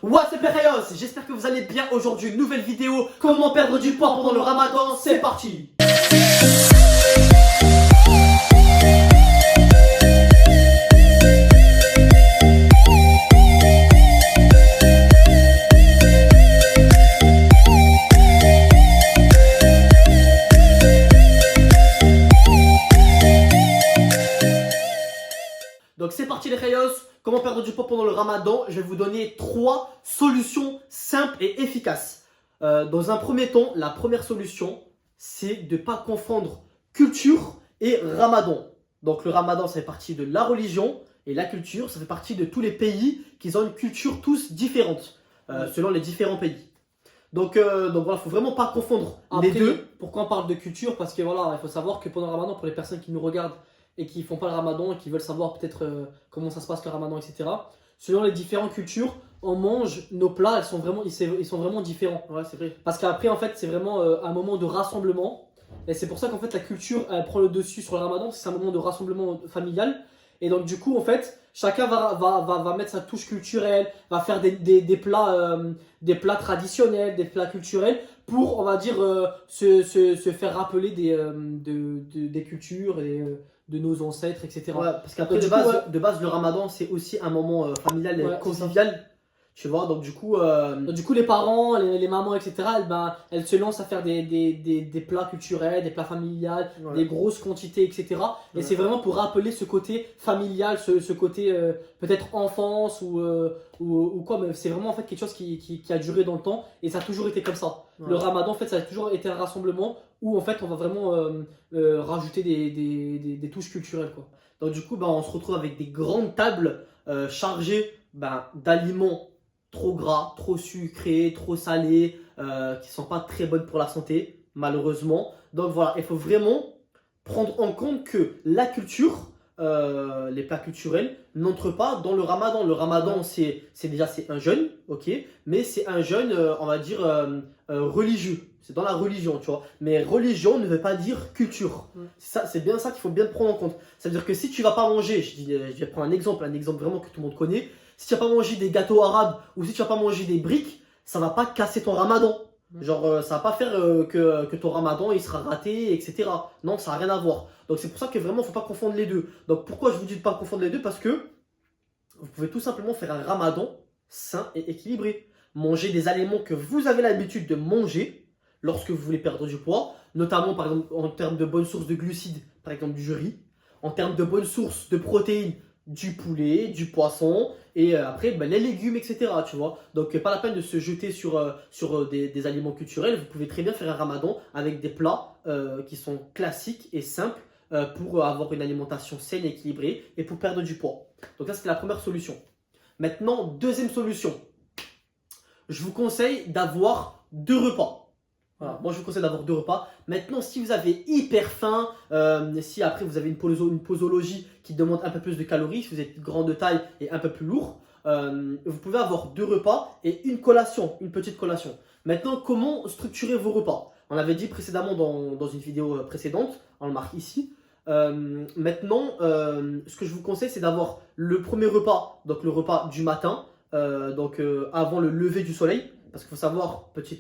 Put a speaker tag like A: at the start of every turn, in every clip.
A: What's up les Rayos, j'espère que vous allez bien. Aujourd'hui, nouvelle vidéo, comment perdre du poids pendant le ramadan, c'est parti. Donc c'est parti les Rayos, comment perdre du poids pendant le ramadan. Je vais vous donner 3 solutions simples et efficaces. Dans un premier temps, la première solution, c'est de ne pas confondre culture et ramadan. Donc le ramadan, ça fait partie de la religion et la culture, ça fait partie de tous les pays qui ont une culture tous différente, selon les différents pays. Donc voilà, il ne faut vraiment pas confondre les deux.
B: Pourquoi on parle de culture? Parce que voilà, il faut savoir que pendant le ramadan, pour les personnes qui nous regardent et qui ne font pas le ramadan et qui veulent savoir peut-être comment ça se passe le ramadan, etc. Selon les différentes cultures, on mange nos plats, ils sont vraiment différents.
A: Ouais, c'est vrai.
B: Parce qu'après, en fait, c'est vraiment un moment de rassemblement. Et c'est pour ça qu'en fait, la culture elle prend le dessus sur le ramadan, parce que c'est un moment de rassemblement familial. Et donc, du coup, en fait, chacun va mettre sa touche culturelle, va faire des plats traditionnels, des plats culturels, pour, on va dire, se faire rappeler des cultures et de nos ancêtres, etc.
A: Ouais, parce qu'après, de base, le ramadan, c'est aussi un moment familial et convivial. Tu vois, donc du coup,
B: les parents, les mamans, etc., elles se lancent à faire des plats culturels, des plats familiales,
A: ouais,
B: des grosses quantités, etc. Et c'est vraiment pour rappeler ce côté familial, ce côté peut-être enfance ou quoi, mais c'est vraiment en fait quelque chose qui a duré dans le temps et ça a toujours été comme ça. Ouais. Le ramadan, en fait, ça a toujours été un rassemblement où en fait on va vraiment rajouter des touches culturelles, quoi.
A: Donc du coup, on se retrouve avec des grandes tables chargées d'aliments trop gras, trop sucrés, trop salés, qui ne sont pas très bonnes pour la santé, malheureusement. Donc voilà, il faut vraiment prendre en compte que la culture, les plats culturels, n'entrent pas dans le ramadan. Le ramadan, c'est un jeûne, ok, mais c'est un jeûne, on va dire, religieux. C'est dans la religion, tu vois. Mais religion ne veut pas dire culture. C'est bien ça qu'il faut bien prendre en compte. Ça veut dire que si tu ne vas pas manger, je vais prendre un exemple vraiment que tout le monde connaît. Si tu vas pas manger des gâteaux arabes ou si tu vas pas manger des briques, ça va pas casser ton ramadan. Genre, ça va pas faire que ton ramadan il sera raté, etc. Non, ça n'a rien à voir. Donc c'est pour ça que vraiment, il faut pas confondre les deux. Donc pourquoi je vous dis de pas confondre les deux? Parce que vous pouvez tout simplement faire un ramadan sain et équilibré. Manger des aliments que vous avez l'habitude de manger lorsque vous voulez perdre du poids. Notamment, par exemple, en termes de bonnes sources de glucides, par exemple du riz. En termes de bonnes sources de protéines, du poulet, du poisson et après les légumes, etc. Tu vois, donc pas la peine de se jeter sur des aliments culturels. Vous pouvez très bien faire un ramadan avec des plats qui sont classiques et simples pour avoir une alimentation saine et équilibrée et pour perdre du poids. Donc ça, c'est la première solution. Maintenant, deuxième solution, je vous conseille d'avoir 2 repas. Voilà, moi je vous conseille d'avoir 2 repas. Maintenant, si vous avez hyper faim, si après vous avez une posologie qui demande un peu plus de calories, si vous êtes grand de taille et un peu plus lourd, vous pouvez avoir 2 repas et une collation, une petite collation. Maintenant, comment structurer vos repas? On l'avait dit précédemment dans une vidéo précédente, on le marque ici. Maintenant, ce que je vous conseille, c'est d'avoir le premier repas, donc le repas du matin, avant le lever du soleil. Parce qu'il faut savoir, petit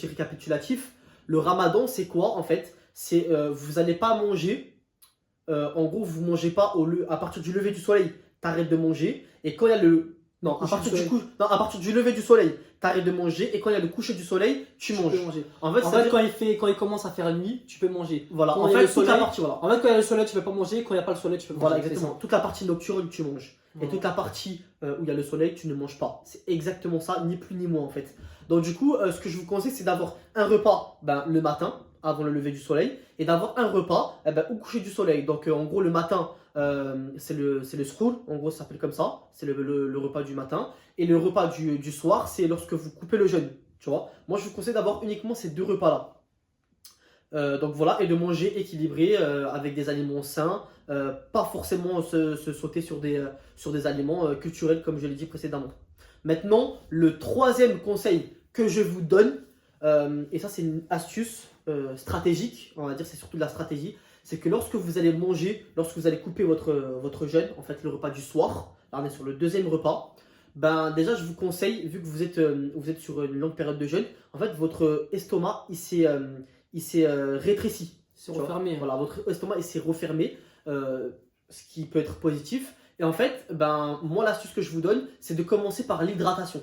A: récapitulatif, le ramadan, c'est quoi en fait? C'est vous n'allez pas manger, en gros, vous ne mangez pas à partir du lever du soleil, tu arrêtes de manger. Et quand il y a à partir du lever du soleil, tu arrêtes de manger. Et quand il y a le coucher du soleil, tu manges.
B: En fait, quand il commence à faire nuit, tu peux manger.
A: Voilà,
B: en fait, toute la partie, voilà. En fait, quand il y a le soleil, tu ne peux pas manger. Quand il n'y a pas le soleil, tu peux manger.
A: Voilà, exactement. Toute la partie nocturne, tu manges. Et toute la partie où il y a le soleil, tu ne manges pas. C'est exactement ça, ni plus ni moins en fait. Donc du coup, ce que je vous conseille, c'est d'avoir un repas le matin, avant le lever du soleil, et d'avoir un repas au coucher du soleil. Donc en gros, le matin, c'est le sahur, en gros ça s'appelle comme ça, c'est le repas du matin. Et le repas du soir, c'est lorsque vous coupez le jeûne, tu vois. Moi, je vous conseille d'avoir uniquement ces 2 repas-là. Donc voilà, et de manger équilibré avec des aliments sains, pas forcément se sauter sur des aliments culturels comme je l'ai dit précédemment. Maintenant, le troisième conseil que je vous donne, et ça c'est une astuce stratégique, on va dire c'est surtout de la stratégie, c'est que lorsque vous allez manger, lorsque vous allez couper votre jeûne, en fait le repas du soir, là on est sur le 2e repas, Ben déjà, je vous conseille, vu que vous êtes sur une longue période de jeûne, en fait, votre estomac, il s'est rétréci.
B: C'est
A: Tu vois.
B: refermé.
A: Voilà, votre estomac, il s'est refermé, ce qui peut être positif. Et en fait, ben, moi, l'astuce que je vous donne, c'est de commencer par l'hydratation.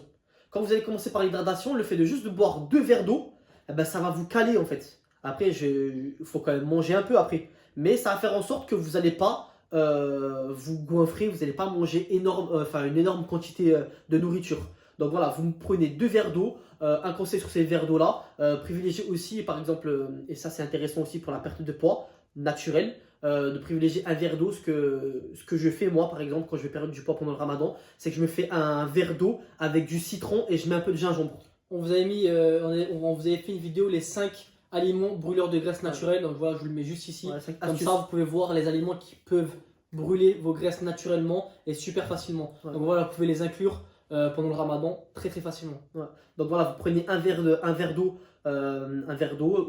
A: Quand vous allez commencer par l'hydratation, le fait de juste de boire 2 verres d'eau, eh ben, ça va vous caler, en fait. Après, il faut quand même manger un peu après. Mais ça va faire en sorte que vous n'allez pas vous goinfrer, vous n'allez pas manger une énorme quantité de nourriture. Donc voilà, vous prenez 2 verres d'eau. Un conseil sur ces verres d'eau là, privilégiez aussi par exemple, et ça c'est intéressant aussi pour la perte de poids naturelle, de privilégier un verre d'eau. Ce que je fais moi par exemple quand je vais perdre du poids pendant le ramadan, c'est que je me fais un verre d'eau avec du citron et je mets un peu de gingembre.
B: On vous avait mis, on vous avait fait une vidéo les 5 aliments brûleurs de graisse naturelle. Donc voilà, je vous le mets juste ici.
A: Ouais,
B: Comme ça, vous pouvez voir les aliments qui peuvent brûler vos graisses naturellement et super facilement.
A: Ouais.
B: Donc voilà, vous pouvez les inclure pendant le ramadan très facilement.
A: Ouais. Donc voilà, vous prenez un verre d'eau,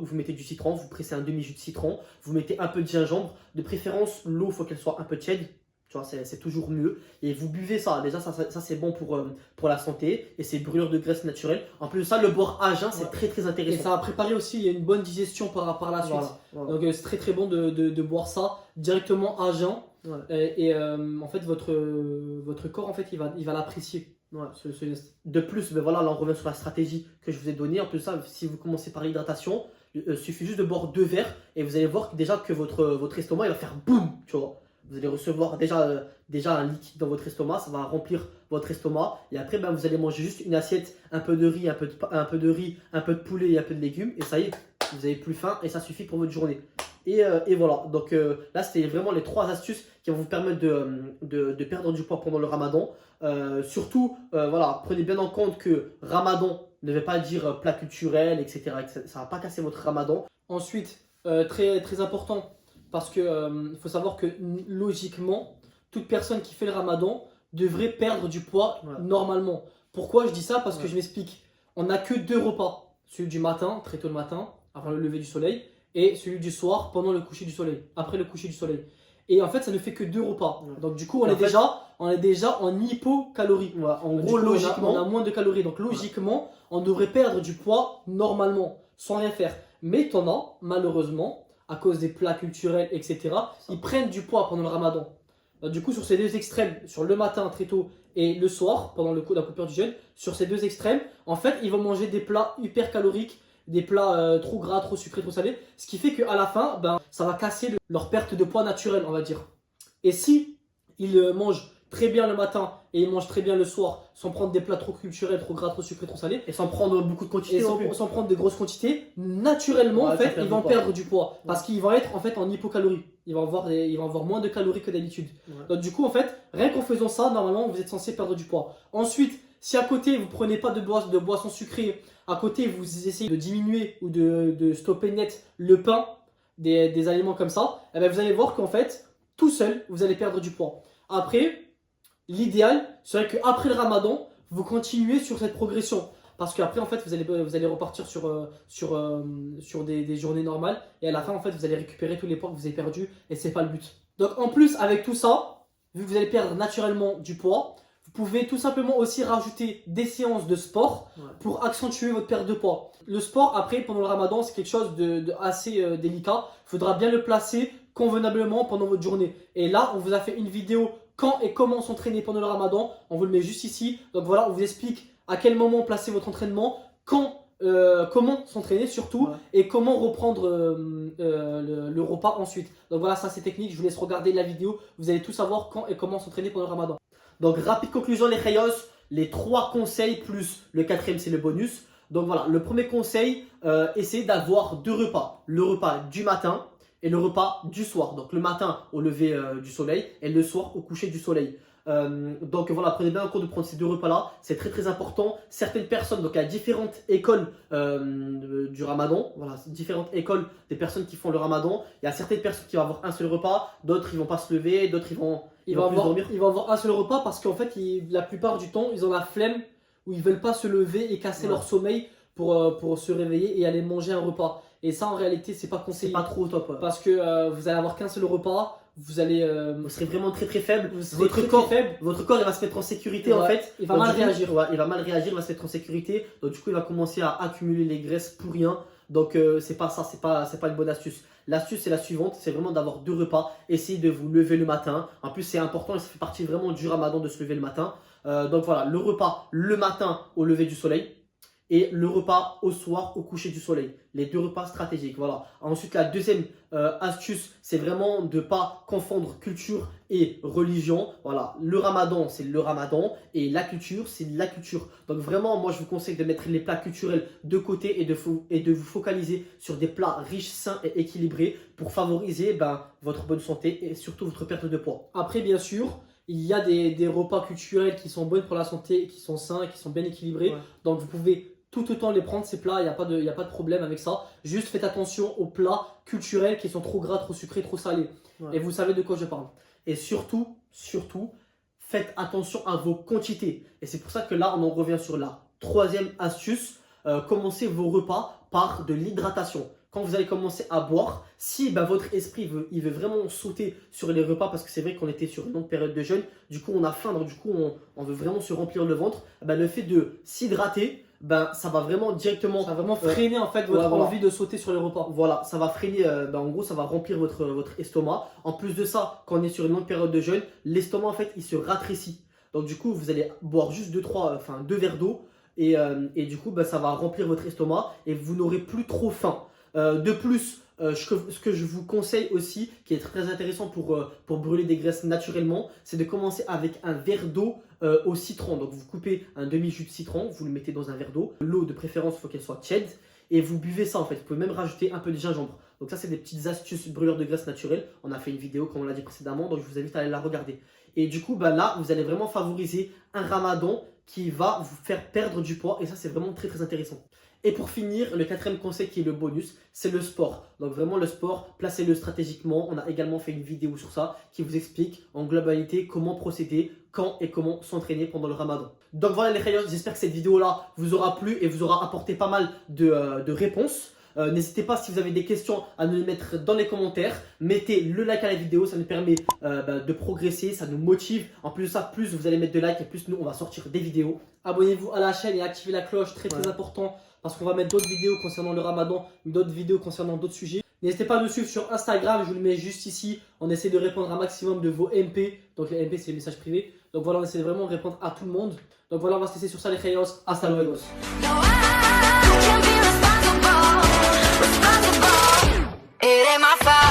A: où vous mettez du citron, vous pressez un demi-jus de citron, vous mettez un peu de gingembre, de préférence l'eau, il faut qu'elle soit un peu tiède, tu vois, c'est toujours mieux. Et vous buvez ça, déjà ça c'est bon pour la santé et c'est brûleur de graisse naturelle. En plus de ça, le boire à jeun, c'est très
B: Et
A: intéressant.
B: ça va préparer aussi, il y a une bonne digestion par la suite.
A: Voilà.
B: Donc c'est très bon de boire ça directement à jeun.
A: Ouais.
B: En fait, votre corps, en fait, il va l'apprécier.
A: Ouais.
B: Ce geste.
A: De plus, ben voilà, là on revient sur la stratégie que je vous ai donnée. En plus de ça, si vous commencez par l'hydratation, il suffit juste de boire 2 verres et vous allez voir que déjà que votre estomac il va faire boum, tu vois. Vous allez recevoir déjà un liquide dans votre estomac, ça va remplir votre estomac et après ben, vous allez manger juste une assiette, un peu de riz, un peu de riz, un peu de poulet et un peu de légumes et ça y est, vous n'avez plus faim et ça suffit pour votre journée. Et voilà, donc là c'était vraiment les 3 astuces qui vont vous permettre de perdre du poids pendant le ramadan. Surtout, voilà, prenez bien en compte que ramadan ne veut pas dire plat culturel, etc. Ça ne va pas casser votre ramadan.
B: Ensuite, très important, parce que faut savoir que logiquement, toute personne qui fait le ramadan devrait perdre du poids normalement. Pourquoi je dis ça? Parce que je m'explique. On n'a que 2 repas. Celui du matin, très tôt le matin, avant le lever du soleil, et celui du soir pendant le coucher du soleil, après le coucher du soleil. Et en fait, ça ne fait que 2 repas. Donc du coup, on est déjà en hypocalorie. En gros, logiquement, on a moins de calories. Donc logiquement, on devrait perdre du poids normalement, sans rien faire. Mais t'en as, malheureusement, à cause des plats culturels, etc., ils prennent du poids pendant le ramadan. Du coup, sur ces 2 extrêmes, sur le matin très tôt et le soir, pendant la coupure du jeûne, sur ces 2 extrêmes, en fait, ils vont manger des plats hyper caloriques, des plats trop gras, trop sucrés, trop salés, ce qui fait qu'à la fin, ben, ça va casser leur perte de poids naturelle, on va dire. Et si ils mangent très bien le matin et ils mangent très bien le soir, sans prendre des plats trop culturels, trop gras, trop sucrés, trop salés,
A: Et sans prendre beaucoup de quantité.
B: et sans prendre des grosses quantités, naturellement, en fait, ils vont perdre du poids. Parce qu'ils vont être en fait en hypocalorie. Ils vont avoir moins de calories que d'habitude. Donc du coup, en fait, rien qu'en faisant ça, normalement, vous êtes censé perdre du poids. Ensuite, si à côté, vous prenez pas de boissons sucrées, à côté, vous essayez de diminuer ou de stopper net le pain, des aliments comme ça, eh ben, vous allez voir qu'en fait, tout seul, vous allez perdre du poids. Après, l'idéal serait qu'après le ramadan, vous continuez sur cette progression. Parce qu'après, en fait, vous allez repartir sur des journées normales. Et à la fin, en fait, vous allez récupérer tous les poids que vous avez perdus. Et c'est pas le but. Donc, en plus, avec tout ça, vu que vous allez perdre naturellement du poids, vous pouvez tout simplement aussi rajouter des séances de sport pour accentuer votre perte de poids. Le sport, après, pendant le ramadan, c'est quelque chose de assez délicat. Il faudra bien le placer convenablement pendant votre journée. Et là, on vous a fait une vidéo quand et comment s'entraîner pendant le ramadan. On vous le met juste ici. Donc voilà, on vous explique à quel moment placer votre entraînement, comment s'entraîner surtout, et comment reprendre le repas ensuite. Donc voilà, ça c'est technique. Je vous laisse regarder la vidéo. Vous allez tout savoir quand et comment s'entraîner pendant le ramadan.
A: Donc rapide conclusion les Khayos, les 3 conseils plus le 4e c'est le bonus. Donc voilà, le premier conseil, essayez d'avoir 2 repas. Le repas du matin et le repas du soir. Donc le matin au lever du soleil et le soir au coucher du soleil. Donc voilà, prenez bien en compte de prendre ces 2 repas-là, c'est très important. Certaines personnes, donc il y a différentes écoles du ramadan, voilà, différentes écoles des personnes qui font le ramadan. Il y a certaines personnes qui vont avoir un seul repas, d'autres ils vont pas se lever, d'autres ils vont dormir.
B: Ils vont avoir un seul repas parce qu'en fait, la plupart du temps, ils ont la flemme ou ils veulent pas se lever et casser leur sommeil pour se réveiller et aller manger un repas. Et ça, en réalité, c'est pas conseillé.
A: C'est pas trop top.
B: Parce que vous allez avoir qu'un seul repas, vous allez.
A: Vous serez vraiment très très faible.
B: Vous serez très faible.
A: Votre corps il va se mettre en sécurité en
B: Ouais,
A: fait.
B: il va
A: Donc,
B: mal
A: du coup,
B: réagir.
A: ouais, il va mal réagir, il va se mettre en sécurité. Donc du coup il va commencer à accumuler les graisses pour rien. Donc c'est pas ça, c'est pas une bonne astuce. L'astuce c'est la suivante, c'est vraiment d'avoir 2 repas. Essayez de vous lever le matin. En plus c'est important et ça fait partie vraiment du ramadan de se lever le matin. Donc voilà, le repas le matin au lever du soleil. Et le repas au soir au coucher du soleil. Les 2 repas stratégiques. Voilà. Ensuite, la deuxième astuce, c'est vraiment de ne pas confondre culture et religion. Voilà. Le ramadan, c'est le ramadan. Et la culture, c'est la culture. Donc vraiment, moi, je vous conseille de mettre les plats culturels de côté et de vous focaliser sur des plats riches, sains et équilibrés pour favoriser votre bonne santé et surtout votre perte de poids.
B: Après, bien sûr, il y a des repas culturels qui sont bons pour la santé, qui sont sains, qui sont bien équilibrés.
A: Ouais.
B: Donc vous pouvez tout autant les prendre, ces plats, il n'y a pas de problème avec ça. Juste faites attention aux plats culturels qui sont trop gras, trop sucrés, trop salés.
A: Ouais.
B: Et vous savez de quoi je parle.
A: Et surtout, faites attention à vos quantités. Et c'est pour ça que là, on en revient sur la 3e astuce. Commencez vos repas par de l'hydratation. Quand vous allez commencer à boire, si votre esprit il veut vraiment sauter sur les repas, parce que c'est vrai qu'on était sur une longue période de jeûne, du coup on a faim, donc du coup on veut vraiment se remplir le ventre, le fait de s'hydrater, ça va vraiment directement...
B: Ça va vraiment freiner en fait votre envie de sauter sur les repas.
A: Voilà, ça va freiner, en gros ça va remplir votre estomac. En plus de ça, quand on est sur une longue période de jeûne, l'estomac en fait il se rétrécit. Donc du coup vous allez boire juste 2 verres d'eau et du coup ça va remplir votre estomac et vous n'aurez plus trop faim. De plus, ce que je vous conseille aussi, qui est très intéressant pour brûler des graisses naturellement, c'est de commencer avec un verre d'eau au citron. Donc vous coupez un demi-jus de citron, vous le mettez dans un verre d'eau. L'eau de préférence, il faut qu'elle soit tiède. Et vous buvez ça en fait. Vous pouvez même rajouter un peu de gingembre. Donc ça, c'est des petites astuces brûleurs de graisse naturelle. On a fait une vidéo, comme on l'a dit précédemment, donc je vous invite à aller la regarder. Et du coup, là, vous allez vraiment favoriser un ramadan qui va vous faire perdre du poids. Et ça, c'est vraiment très très intéressant. Et pour finir, le 4e conseil qui est le bonus, c'est le sport. Donc vraiment le sport, placez-le stratégiquement. On a également fait une vidéo sur ça qui vous explique en globalité comment procéder, quand et comment s'entraîner pendant le ramadan. Donc voilà les khayos, j'espère que cette vidéo-là vous aura plu et vous aura apporté pas mal de réponses. N'hésitez pas si vous avez des questions à nous les mettre dans les commentaires. Mettez le like à la vidéo, ça nous permet de progresser, ça nous motive. En plus de ça, plus vous allez mettre de likes et plus nous on va sortir des vidéos.
B: Abonnez-vous à la chaîne et activez la cloche, très important, parce qu'on va mettre d'autres vidéos concernant le ramadan, d'autres vidéos concernant d'autres sujets. N'hésitez pas à nous suivre sur Instagram, je vous le mets juste ici. On essaie de répondre à un maximum de vos MP. Donc les MP c'est les messages privés. Donc voilà, on essaie de vraiment répondre à tout le monde. Donc voilà, on va se laisser sur ça les khayos. Hasta luego.
C: No, I can't be responsible. It ain't my fault.